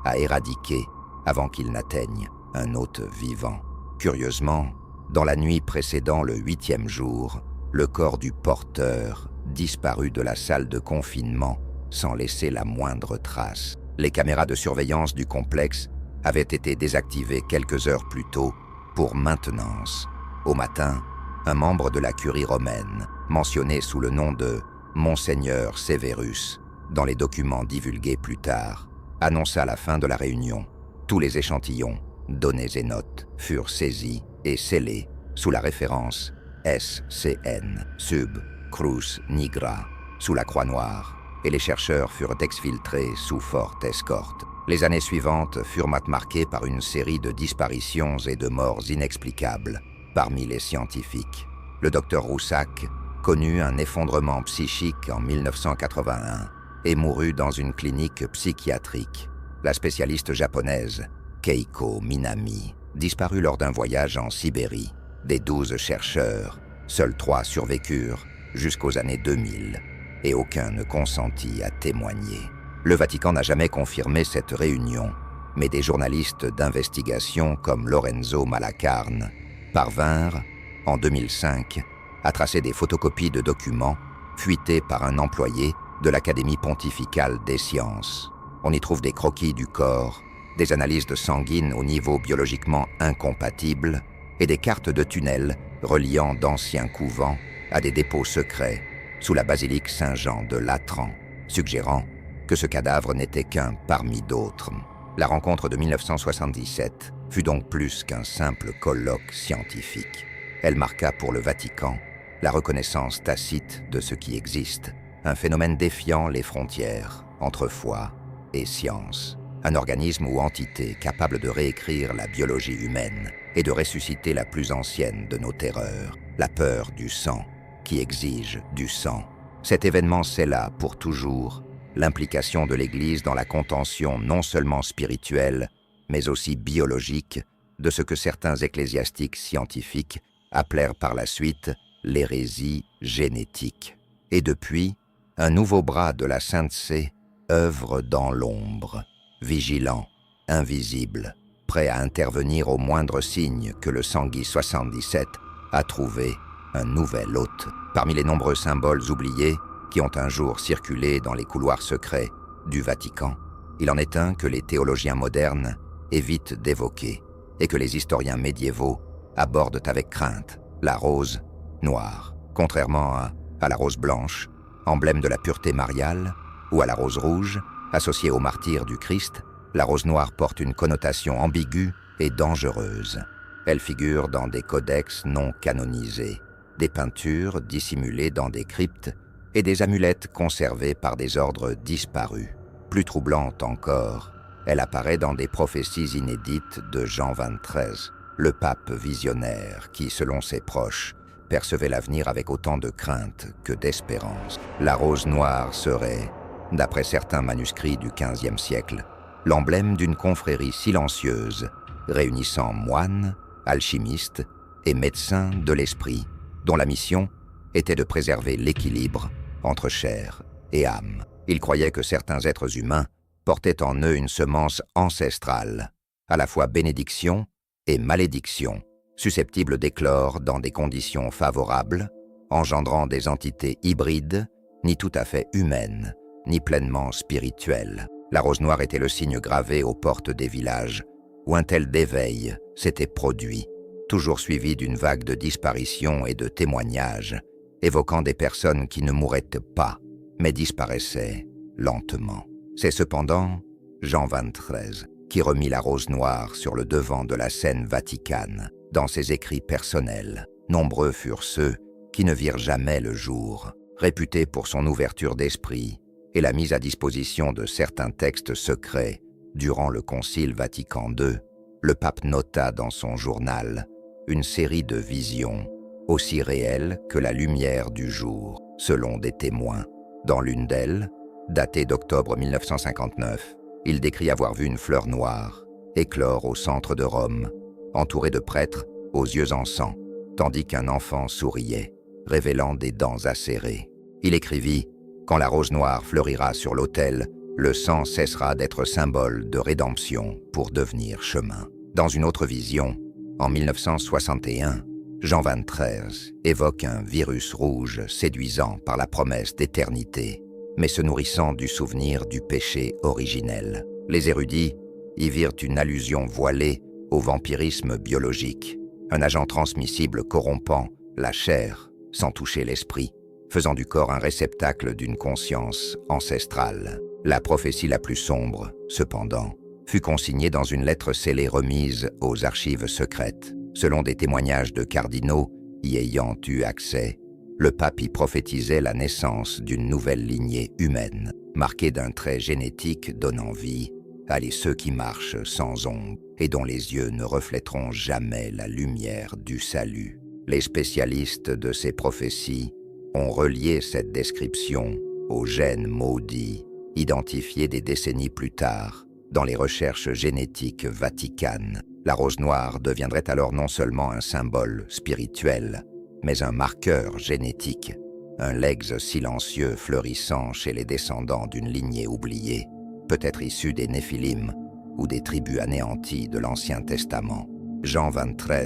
à éradiquer avant qu'il n'atteigne un hôte vivant. Curieusement, dans la nuit précédant le 8e jour, le corps du porteur disparut de la salle de confinement sans laisser la moindre trace. Les caméras de surveillance du complexe avaient été désactivées quelques heures plus tôt pour maintenance. Au matin, un membre de la curie romaine, mentionné sous le nom de Monseigneur Severus, dans les documents divulgués plus tard, annonça la fin de la réunion. Tous les échantillons, données et notes, furent saisis et scellés sous la référence SCN, Sub Cruz Nigra, sous la Croix Noire, et les chercheurs furent exfiltrés sous forte escorte. Les années suivantes furent marquées par une série de disparitions et de morts inexplicables parmi les scientifiques. Le docteur Roussac connut un effondrement psychique en 1981 et mourut dans une clinique psychiatrique. La spécialiste japonaise Keiko Minami disparut lors d'un voyage en Sibérie. Des 12 chercheurs, seuls 3 survécurent jusqu'aux années 2000 et aucun ne consentit à témoigner. Le Vatican n'a jamais confirmé cette réunion, mais des journalistes d'investigation comme Lorenzo Malacarne parvinrent, en 2005, à tracer des photocopies de documents fuités par un employé de l'Académie pontificale des sciences. On y trouve des croquis du corps, des analyses de sanguine au niveau biologiquement incompatible et des cartes de tunnels reliant d'anciens couvents à des dépôts secrets sous la basilique Saint-Jean de Latran, suggérant que ce cadavre n'était qu'un parmi d'autres. La rencontre de 1977 fut donc plus qu'un simple colloque scientifique. Elle marqua pour le Vatican la reconnaissance tacite de ce qui existe, un phénomène défiant les frontières entre foi et science, un organisme ou entité capable de réécrire la biologie humaine et de ressusciter la plus ancienne de nos terreurs, la peur du sang, qui exige du sang. Cet événement scella pour toujours l'implication de l'Église dans la contention non seulement spirituelle, mais aussi biologique de ce que certains ecclésiastiques scientifiques appelèrent par la suite l'hérésie génétique. Et depuis, un nouveau bras de la Sainte Sé œuvre dans l'ombre, vigilant, invisible, prêt à intervenir au moindre signe que le Sanguis 77 a trouvé un nouvel hôte. Parmi les nombreux symboles oubliés qui ont un jour circulé dans les couloirs secrets du Vatican, il en est un que les théologiens modernes évitent d'évoquer et que les historiens médiévaux abordent avec crainte: la rose noire. Contrairement à la rose blanche, emblème de la pureté mariale, ou à la rose rouge, associée aux martyrs du Christ, la rose noire porte une connotation ambiguë et dangereuse. Elle figure dans des codex non canonisés, des peintures dissimulées dans des cryptes et des amulettes conservées par des ordres disparus. Plus troublante encore, elle apparaît dans des prophéties inédites de Jean XXIII, le pape visionnaire qui, selon ses proches, percevait l'avenir avec autant de crainte que d'espérance. La rose noire serait, d'après certains manuscrits du XVe siècle, l'emblème d'une confrérie silencieuse réunissant moines, alchimistes et médecins de l'esprit, dont la mission était de préserver l'équilibre entre chair et âme. Ils croyaient que certains êtres humains portaient en eux une semence ancestrale, à la fois bénédiction et malédiction, susceptible d'éclore dans des conditions favorables, engendrant des entités hybrides, ni tout à fait humaines, ni pleinement spirituelles. La rose noire était le signe gravé aux portes des villages, où un tel d'éveil s'était produit, toujours suivi d'une vague de disparitions et de témoignages, évoquant des personnes qui ne mouraient pas, mais disparaissaient lentement. C'est cependant Jean XXIII qui remit la rose noire sur le devant de la scène vaticane. Dans ses écrits personnels, nombreux furent ceux qui ne virent jamais le jour. Réputé pour son ouverture d'esprit et la mise à disposition de certains textes secrets durant le Concile Vatican II, le pape nota dans son journal une série de visions aussi réelles que la lumière du jour, selon des témoins. Dans l'une d'elles, datée d'octobre 1959, il décrit avoir vu une fleur noire éclore au centre de Rome, entourée de prêtres aux yeux en sang, tandis qu'un enfant souriait, révélant des dents acérées. Il écrivit « Quand la rose noire fleurira sur l'autel, le sang cessera d'être symbole de rédemption pour devenir chemin. » Dans une autre vision, en 1961, Jean XXIII évoque un virus rouge séduisant par la promesse d'éternité, mais se nourrissant du souvenir du péché originel. Les érudits y virent une allusion voilée au vampirisme biologique, un agent transmissible corrompant la chair sans toucher l'esprit, faisant du corps un réceptacle d'une conscience ancestrale. La prophétie la plus sombre, cependant, fut consignée dans une lettre scellée remise aux archives secrètes. Selon des témoignages de cardinaux y ayant eu accès, le pape y prophétisait la naissance d'une nouvelle lignée humaine, marquée d'un trait génétique donnant vie à ceux qui marchent sans ombre et dont les yeux ne reflèteront jamais la lumière du salut. Les spécialistes de ces prophéties ont relié cette description au gène maudit, identifié des décennies plus tard dans les recherches génétiques vaticanes. La rose noire deviendrait alors non seulement un symbole spirituel, mais un marqueur génétique, un legs silencieux fleurissant chez les descendants d'une lignée oubliée, peut-être issue des Néphilim ou des tribus anéanties de l'Ancien Testament. Jean 23,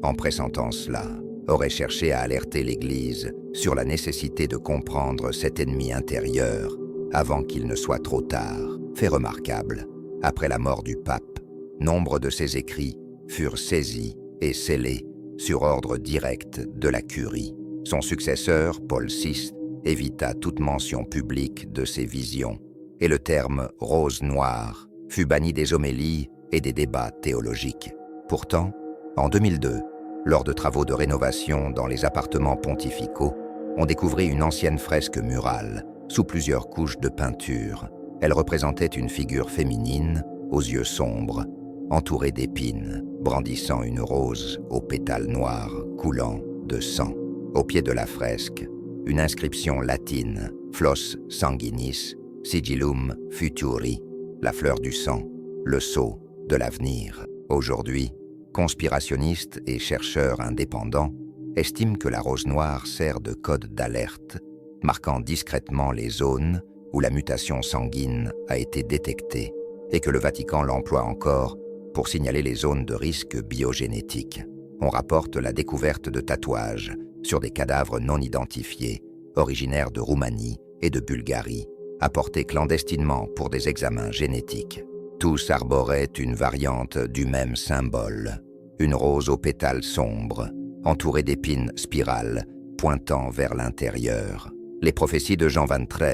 en pressentant cela, aurait cherché à alerter l'Église sur la nécessité de comprendre cet ennemi intérieur avant qu'il ne soit trop tard. Fait remarquable, après la mort du pape, nombre de ses écrits furent saisis et scellés sur ordre direct de la curie. Son successeur, Paul VI, évita toute mention publique de ses visions, et le terme « rose noire » fut banni des homélies et des débats théologiques. Pourtant, en 2002, lors de travaux de rénovation dans les appartements pontificaux, on découvrit une ancienne fresque murale, sous plusieurs couches de peinture. Elle représentait une figure féminine, aux yeux sombres, entourée d'épines, brandissant une rose aux pétales noirs coulant de sang. Au pied de la fresque, une inscription latine, Flos sanguinis, sigillum futuri, la fleur du sang, le sceau de l'avenir. Aujourd'hui, conspirationnistes et chercheurs indépendants estiment que la rose noire sert de code d'alerte, marquant discrètement les zones où la mutation sanguine a été détectée et que le Vatican l'emploie encore pour signaler les zones de risque biogénétique. On rapporte la découverte de tatouages sur des cadavres non identifiés, originaires de Roumanie et de Bulgarie, apportés clandestinement pour des examens génétiques. Tous arboraient une variante du même symbole, une rose aux pétales sombres, entourée d'épines spirales pointant vers l'intérieur. Les prophéties de Jean 23,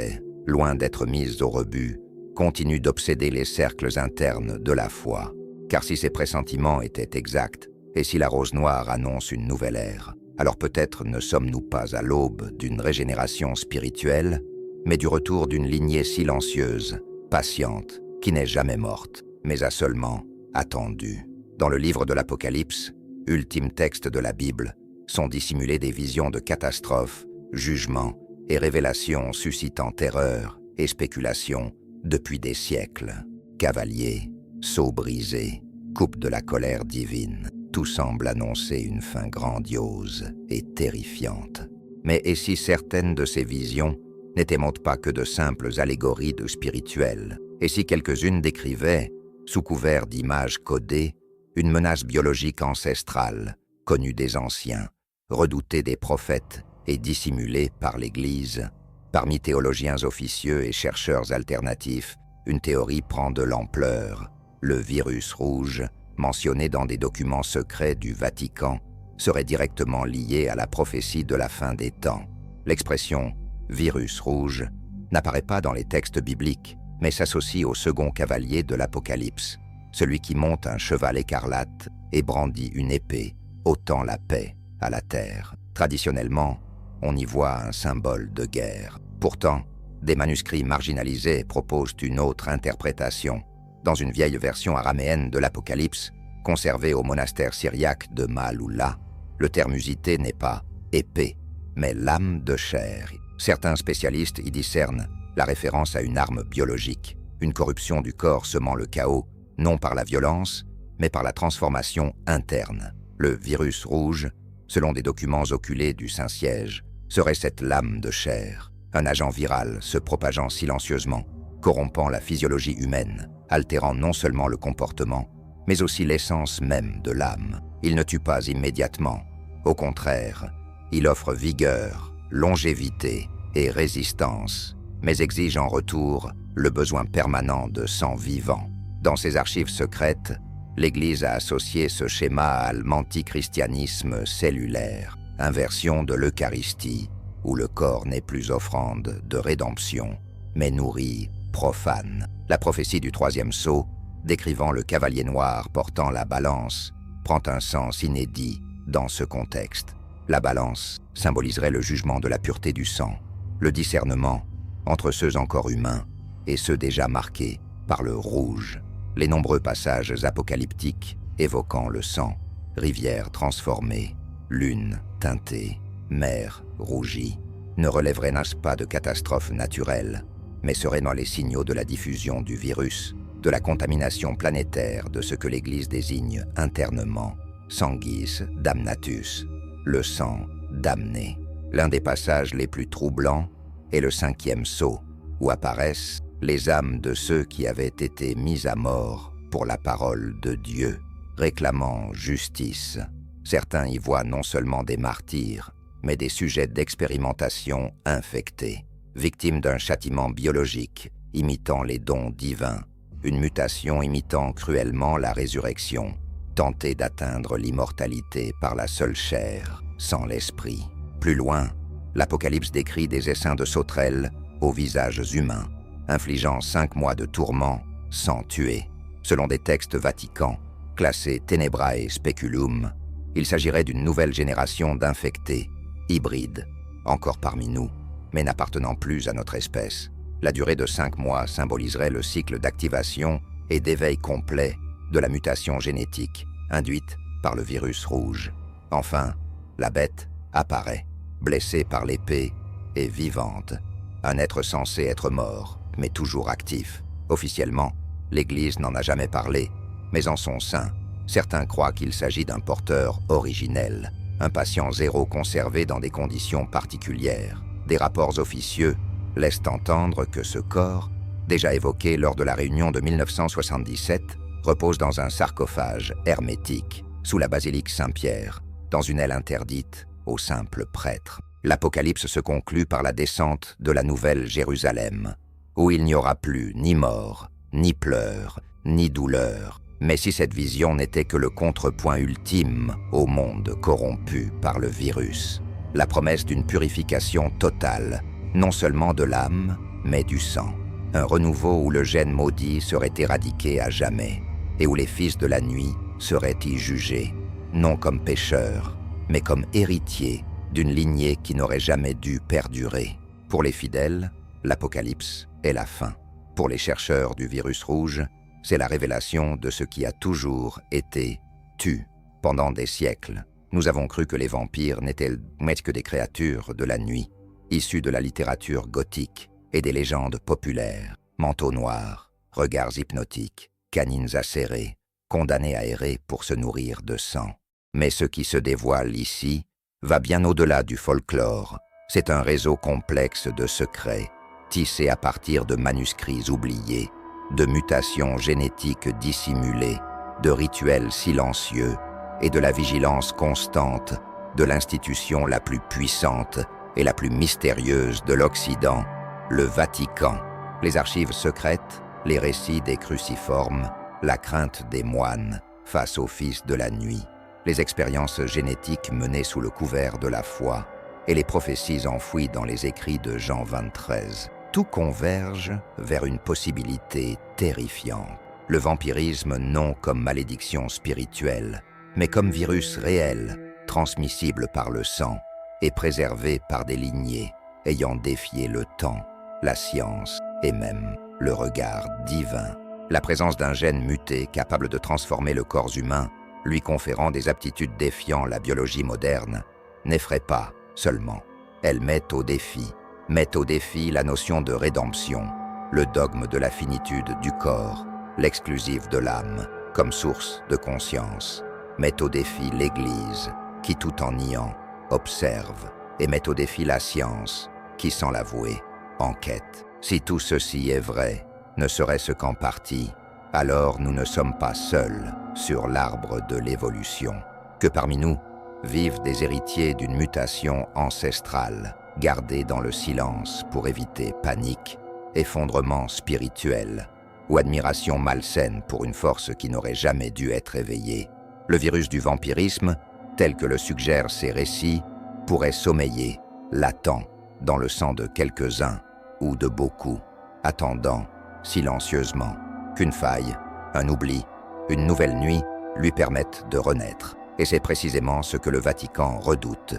loin d'être mises au rebut, continuent d'obséder les cercles internes de la foi. Car si ces pressentiments étaient exacts, et si la rose noire annonce une nouvelle ère, alors peut-être ne sommes-nous pas à l'aube d'une régénération spirituelle, mais du retour d'une lignée silencieuse, patiente, qui n'est jamais morte, mais a seulement attendu. Dans le livre de l'Apocalypse, ultime texte de la Bible, sont dissimulées des visions de catastrophes, jugements et révélations suscitant terreur et spéculation depuis des siècles. Cavaliers, sceaux brisés, coupe de la colère divine, tout semble annoncer une fin grandiose et terrifiante. Mais et si certaines de ces visions n'étaient pas que de simples allégories de spirituel, et si quelques-unes décrivaient, sous couvert d'images codées, une menace biologique ancestrale, connue des anciens, redoutée des prophètes et dissimulée par l'Église, parmi théologiens officieux et chercheurs alternatifs, une théorie prend de l'ampleur. Le virus rouge, mentionné dans des documents secrets du Vatican, serait directement lié à la prophétie de la fin des temps. L'expression « virus rouge » n'apparaît pas dans les textes bibliques, mais s'associe au second cavalier de l'Apocalypse, celui qui monte un cheval écarlate et brandit une épée, ôtant la paix à la terre. Traditionnellement, on y voit un symbole de guerre. Pourtant, des manuscrits marginalisés proposent une autre interprétation. Dans une vieille version araméenne de l'Apocalypse, conservée au monastère syriaque de Maaloula, le terme usité n'est pas « épée », mais « lame de chair ». Certains spécialistes y discernent la référence à une arme biologique, une corruption du corps semant le chaos, non par la violence, mais par la transformation interne. Le virus rouge, selon des documents oculés du Saint-Siège, serait cette lame de chair, un agent viral se propageant silencieusement, corrompant la physiologie humaine, altérant non seulement le comportement, mais aussi l'essence même de l'âme. Il ne tue pas immédiatement. Au contraire, il offre vigueur, longévité et résistance, mais exige en retour le besoin permanent de sang vivant. Dans ses archives secrètes, l'Église a associé ce schéma à l'antichristianisme cellulaire, inversion de l'Eucharistie où le corps n'est plus offrande de rédemption, mais nourrit profane. La prophétie du troisième sceau, décrivant le cavalier noir portant la balance, prend un sens inédit dans ce contexte. La balance symboliserait le jugement de la pureté du sang, le discernement entre ceux encore humains et ceux déjà marqués par le rouge. Les nombreux passages apocalyptiques évoquant le sang, rivière transformée, lune teintée, mer rougie, ne relèveraient n'est-ce pas de catastrophes naturelles, mais seraient dans les signaux de la diffusion du virus, de la contamination planétaire de ce que l'Église désigne internement sanguis damnatus, le sang damné. L'un des passages les plus troublants est le cinquième sceau, où apparaissent les âmes de ceux qui avaient été mis à mort pour la parole de Dieu, réclamant justice. Certains y voient non seulement des martyrs, mais des sujets d'expérimentation infectés, victimes d'un châtiment biologique imitant les dons divins, une mutation imitant cruellement la résurrection, tenter d'atteindre l'immortalité par la seule chair, sans l'esprit. Plus loin, l'Apocalypse décrit des essaims de sauterelles aux visages humains, infligeant 5 mois de tourments sans tuer. Selon des textes vaticans, classés Tenebrae Speculum, il s'agirait d'une nouvelle génération d'infectés, hybrides, encore parmi nous, mais n'appartenant plus à notre espèce. La durée de 5 mois symboliserait le cycle d'activation et d'éveil complet de la mutation génétique induite par le virus rouge. Enfin, la bête apparaît, blessée par l'épée et vivante. Un être censé être mort, mais toujours actif. Officiellement, l'Église n'en a jamais parlé, mais en son sein, certains croient qu'il s'agit d'un porteur originel, un patient zéro conservé dans des conditions particulières. Des rapports officieux laissent entendre que ce corps, déjà évoqué lors de la réunion de 1977, repose dans un sarcophage hermétique, sous la basilique Saint-Pierre, dans une aile interdite aux simples prêtres. L'Apocalypse se conclut par la descente de la Nouvelle Jérusalem, où il n'y aura plus ni mort, ni pleurs, ni douleur. Mais si cette vision n'était que le contrepoint ultime au monde corrompu par le virus, la promesse d'une purification totale, non seulement de l'âme, mais du sang. Un renouveau où le gène maudit serait éradiqué à jamais, et où les fils de la nuit seraient y jugés, non comme pécheurs, mais comme héritiers d'une lignée qui n'aurait jamais dû perdurer. Pour les fidèles, l'Apocalypse est la fin. Pour les chercheurs du virus rouge, c'est la révélation de ce qui a toujours été tu. Pendant des siècles, nous avons cru que les vampires n'étaient que des créatures de la nuit, issues de la littérature gothique et des légendes populaires, manteaux noirs, regards hypnotiques, canines acérées, condamnés à errer pour se nourrir de sang. Mais ce qui se dévoile ici va bien au-delà du folklore. C'est un réseau complexe de secrets, tissé à partir de manuscrits oubliés, de mutations génétiques dissimulées, de rituels silencieux et de la vigilance constante de l'institution la plus puissante et la plus mystérieuse de l'Occident, le Vatican. Les archives secrètes, les récits des cruciformes, la crainte des moines face aux fils de la nuit, les expériences génétiques menées sous le couvert de la foi et les prophéties enfouies dans les écrits de Jean 23. Tout converge vers une possibilité terrifiante. Le vampirisme non comme malédiction spirituelle, mais comme virus réel, transmissible par le sang et préservé par des lignées ayant défié le temps, la science et même le regard divin. La présence d'un gène muté capable de transformer le corps humain, lui conférant des aptitudes défiant la biologie moderne, n'effraie pas seulement. Elle met au défi la notion de rédemption, le dogme de la finitude du corps, l'exclusive de l'âme, comme source de conscience. Met au défi l'Église, qui tout en niant, observe, et met au défi la science, qui sans l'avouer, enquête. Si tout ceci est vrai, ne serait-ce qu'en partie, alors nous ne sommes pas seuls sur l'arbre de l'évolution, que parmi nous vivent des héritiers d'une mutation ancestrale, gardée dans le silence pour éviter panique, effondrement spirituel ou admiration malsaine pour une force qui n'aurait jamais dû être éveillée. Le virus du vampirisme, tel que le suggèrent ces récits, pourrait sommeiller, latent, dans le sang de quelques-uns ou de beaucoup, attendant silencieusement qu'une faille, un oubli, une nouvelle nuit lui permettent de renaître. Et c'est précisément ce que le Vatican redoute,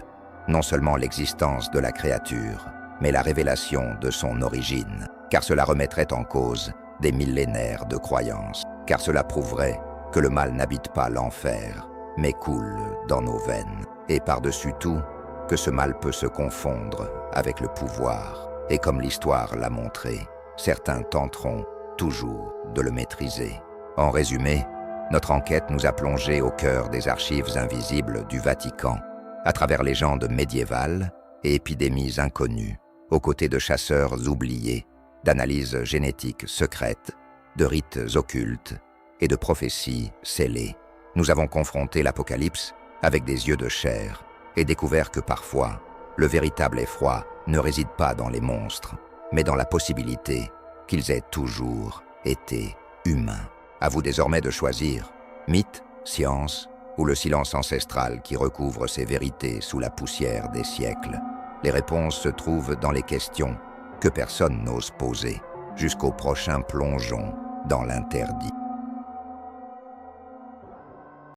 non seulement l'existence de la créature, mais la révélation de son origine, car cela remettrait en cause des millénaires de croyances, car cela prouverait que le mal n'habite pas l'enfer, mais coule dans nos veines, et par-dessus tout, que ce mal peut se confondre avec le pouvoir, et comme l'histoire l'a montré, certains tenteront toujours de le maîtriser. En résumé, notre enquête nous a plongé au cœur des archives invisibles du Vatican, à travers légendes médiévales et épidémies inconnues, aux côtés de chasseurs oubliés, d'analyses génétiques secrètes, de rites occultes et de prophéties scellées. Nous avons confronté l'Apocalypse avec des yeux de chair et découvert que parfois, le véritable effroi ne réside pas dans les monstres, mais dans la possibilité qu'ils aient toujours été humains. À vous désormais de choisir, mythe, science ou le silence ancestral qui recouvre ces vérités sous la poussière des siècles. Les réponses se trouvent dans les questions que personne n'ose poser, jusqu'au prochain plongeon dans l'interdit.